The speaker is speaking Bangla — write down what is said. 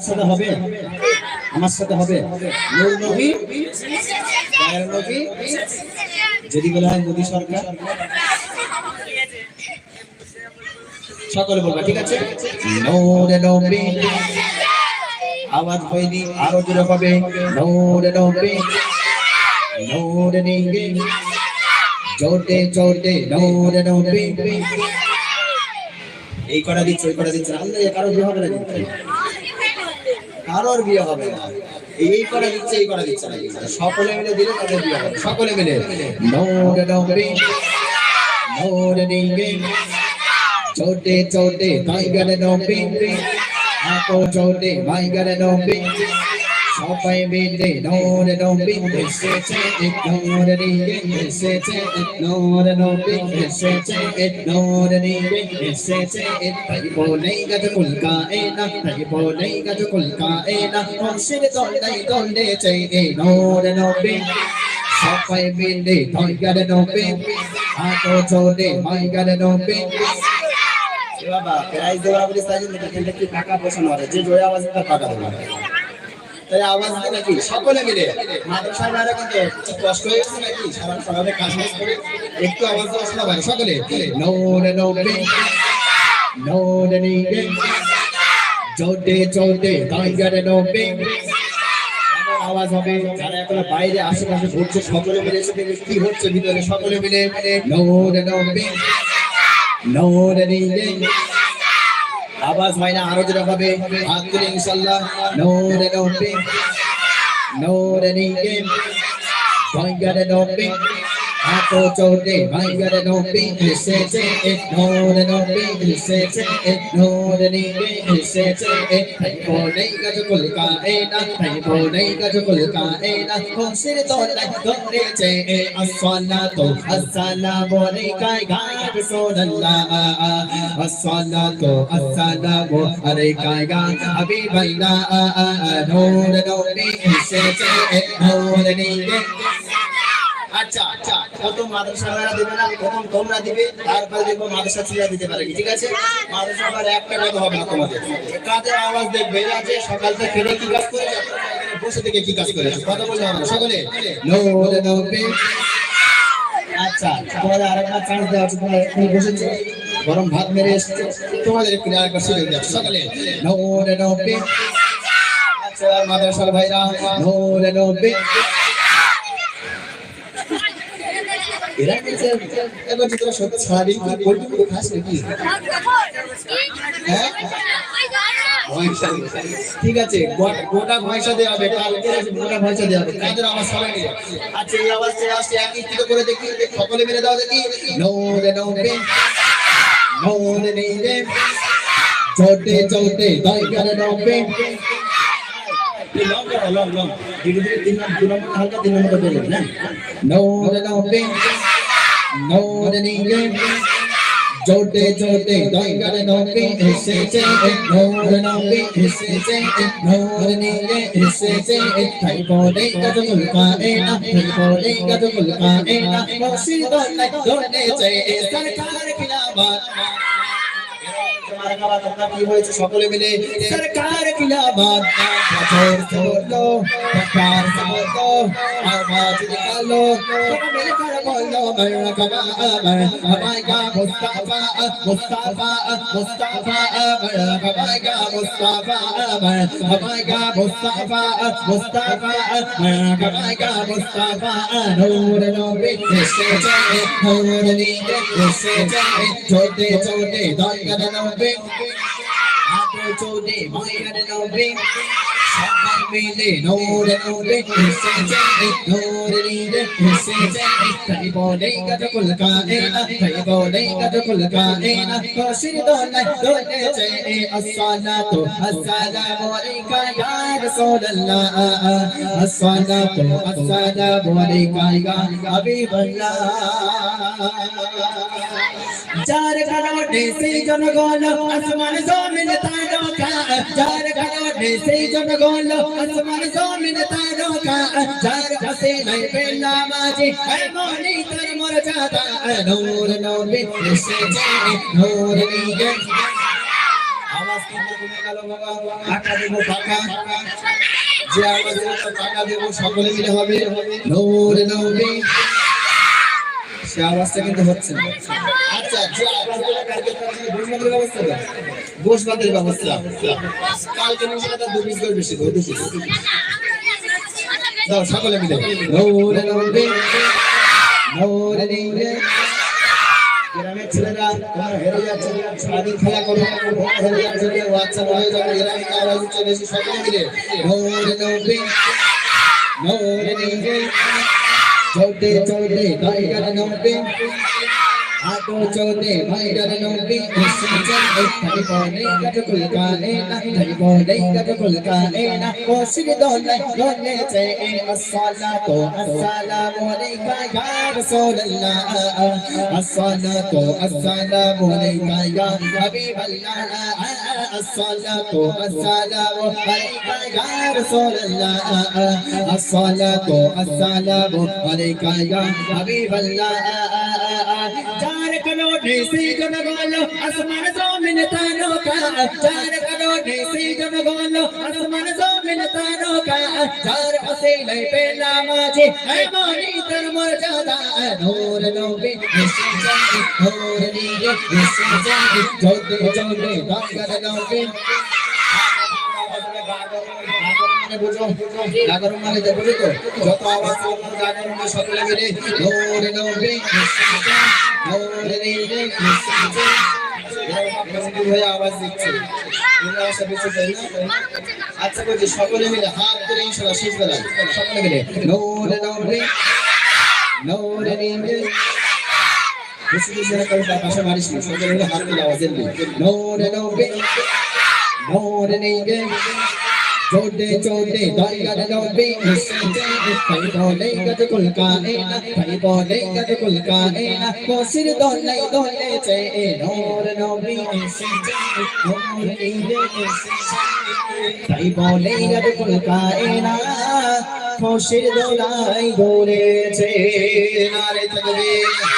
সাথে হবে, আমার সাথে হবে। নূর নবী, গায়ের নবী, যদি বলা হয় মোদী সরকার, সকলে বলবা, ঠিক আছে? নূর নবী, আওয়াজ হয়নি, আরো জোরে হবে। নূর নবী, নূর নিগে, জোটে জোটে নূর নবী। এই করা দিচ্ছে, ওই করা দিচ্ছে, আল্লাহ কারো বিয়ে হবে না, কারোর বিয়ে হবে না। এই করা দিচ্ছে, এই করা দিচ্ছে না, সকলে মিলে দিলে তাদের বিয়ে হবে। সকলে মিলে নূর নবী, নূর নিগে, জোটে জোটে টাইগার নবী, আপো জোটে টাইগার নবী। সবাই মিলে নূর নবী এসেছে, নূর নিয়ে এসেছে, নূর নবী এসেছে, নূর নিয়ে এসেছে। তাই বলেই গজ কুলকা এনা, তাই বলেই গজ কুলকা এনা, খুশির দোলাই দোলেছে নূর নবী। সবাই মিলে টাইগার নবী, আপো জোটে টাইগার নবী। বাবা প্রাইজ দেওয়ার বলে সাইজ কিন্তু কি টাকা বসানো আছে, যে জোরে আওয়াজ দিতে টাকা দেবে। তাই আওয়াজ দিতে নাকি সকলে মিলে মাদ্রাসার বাইরে কিন্তু কষ্ট হয়ে গেছে নাকি, সারা সকালে কাজ করে একটু আওয়াজ দেওয়া শোনা ভাই। সকলে নূর নবী, নূর নিগে, জোটে জোটে টাইগার নবী। আওয়াজ হবে, যারা এখন বাইরে আশেপাশে ঘুরছে সকলে মিলে এসে দেখে কি হচ্ছে ভিতরে। সকলে মিলে নূর নবী, নূর নিগে, আওয়াজ হয় না, আরো যেটা হবে হাত তুলে ইনশাআল্লাহ। নূর নবী, নূর নিগে, টাইগার নবী, আপো জোটে টাইগার নবী এসেছে, নূর নবী এসেছে, নূর নিগে এসেছে। তাই বলেই গজ কুলকা এনা, তাই বলেই গজ কুলকা এনা, খুশির দোলাই দোলেছে। আসসালাতু আসসালামু আলাইকা ইয়া রাসূলুল্লাহ, আসসালাতু আসসালামু আলাইকা ইয়া হাবিবাল্লাহ। নূর নবী এসেছে, নূর নিগে। আচ্ছা আচ্ছা, প্রথম মাদ্রাসারা দিবে না, প্রথম তোমরা দিবে, তারপরে দেখবো মাদ্রাসা ছেলেরা দিতে পারে, ঠিক আছে? মাদ্রাসা আবার একটা কথা হবে না তোমাদের, কাদের আওয়াজ দেখবে যে সকাল থেকে খেলে কি কাজ করে, বসে থেকে কি কাজ করে, কথা বলতে হবে না। সকলে নূর নবী। আচ্ছা তোমাদের আরেকটা চান্স দেওয়া হচ্ছে, তোমরা এখানে বসেছো, গরম ভাত মেরে এসেছো, তোমাদের একটু আরেকটা সুযোগ দেওয়া। সকলে নূর নবী। আচ্ছা মাদ্রাসার ভাইরা নূর নবী। এরা বলছে এবার যে তোরা সত্যি সারাদিন কি পোল্ট্রি খাস নাকি? হ্যাঁ ঠিক আছে, গোটা পয়সা দেওয়া হবে, কালকে গোটা পয়সা দেওয়া হবে। কাদের আওয়াজ সবাই মিলে। আচ্ছা এই আওয়াজ আসছে একত্রিত করে দেখি, সকলে মিলে দাও দেখি। নূর নবী, নূর নিগে, জোটে জোটে টাইগার নবী। নূর নবী, নূর নিগে, জোটে জোটে টাইগার নবী এসেছে, নূর নবী এসেছে, নূর নিগে এসেছে। তাই বলেই গজ কুলকা এনা, তাই বলেই গজ কুলকা এনা, খুশির দোলাই দোলেছে। সরকার কি আওয়াজ, কি হয়েছে সকলে মিলে সরকার কি আওয়াজ। বছর বললো, প্যার বললো, আওয়াজ নিকালো, মিলকর বললো মারহাবা, মারহাবা মুস্তাফা, মুস্তাফা, মুস্তাফা, মারহাবা মুস্তাফা, মারহাবা মুস্তাফা, মুস্তাফা, মারহাবা মুস্তাফা। নূর নবী এসেছে, নূর নিগে এসেছে, জোটে জোটে টাইগার নবী, আপো জোটে টাইগার নবী। সবাই মিলে নূর নবী এসেছে, নূর নিগে এসেছে। তাই বলেই গজ কুলকা এনা, তাই বলেই গজ কুলকা এনা, খুশির দোলাই দোলেছে। আসসালাতু আসসালামু আলাইকা ইয়া রাসূলুল্লাহ, আসসালাতু আসসালামু আলাইকা ইয়া হাবিবাল্লাহ। যার কারণে সেই জনগণ আসমান জমিন তারকা, যার কারণে সেই জনগণ আসমান জমিন তারকা, যার কাছে নাই পেলা মাঝে এমনই তার মর্যাদা। নূর নবী এসেছে, নূর নিগে। আওয়াজ কিন্তু কমে গেল বাবা টাকা দেবো টাকা যে আওয়াজ দেবো টাকা দেবো সকলে মিলে হবে নূর নবী সে আওয়াজটা কিন্তু হচ্ছে না আচ্ছা বসবাদের ব্যবস্থা কালকে নিচে দু পিস করে বেশি দাও সকলে মিলে নূর নবী নূর নবী গ্রামের ছেলেরা তোমরা হেরে যাচ্ছে স্বাধীন খেলা করো হেরে যাচ্ছে বাচ্চা হয়ে যাবে গ্রামে আওয়াজ উঠছে বেশি সকলে মিলে নূর নবী নূর নবী চলতে চলতে টাইগার নবী आटो चौथे भाई डरनों भी निश्चिंतन धनी बोले कट कुल का लेना धनी बोले कट कुल का लेना कोशिश दोने चाहिए अस्सला तो अस्सलाम अलैका या रसूल अल्लाह अस्सला तो अस्सलाम अलैका या हबीब अल्लाह अस्सला तो अस्सलाम अलैका या रसूल अल्लाह अस्सला तो अस्सलाम अलैका या हबीब अल्लाह चार करोड़ से जन बोलो आसमान ज़मीन तारों का चार करोड़ से जन बोलो आसमान ज़मीन तारों का चार असीले पे नामाज़े है मोरी तर मर्यादा नूर नबी निश्चिंत नूर नीले निश्चिंत जोते जोते दागर नबी বুঝো জাগরণ মানে বুঝো তো যত আওয়াজ জাগরণ মানে সকলে মিলে নূর নবী নূর নীলে ভাই আওয়াজ দিচ্ছে তোমরা সবাই শুনছেন না আচ্ছা বলছি সকলে মিলে হাত ধরে ইনশাআল্লাহ শেষ বেলা সকলে মিলে নূর নবী নূর নীলে বেশি বেশি না করে পাশে মারিস না সকলে মিলে হাত দিয়ে আওয়াজ দিন নূর নবী নূর নীলে छोटे छोटे दाइया नबी भाई बोले गद कुल का एना भाई बोले गद कुल का एना कोसिर दोले दोले चे नूर नबी नूर नीले भाई बोले गद कुल का एना कोसिर दोलाई दोले चे नारे तकबीर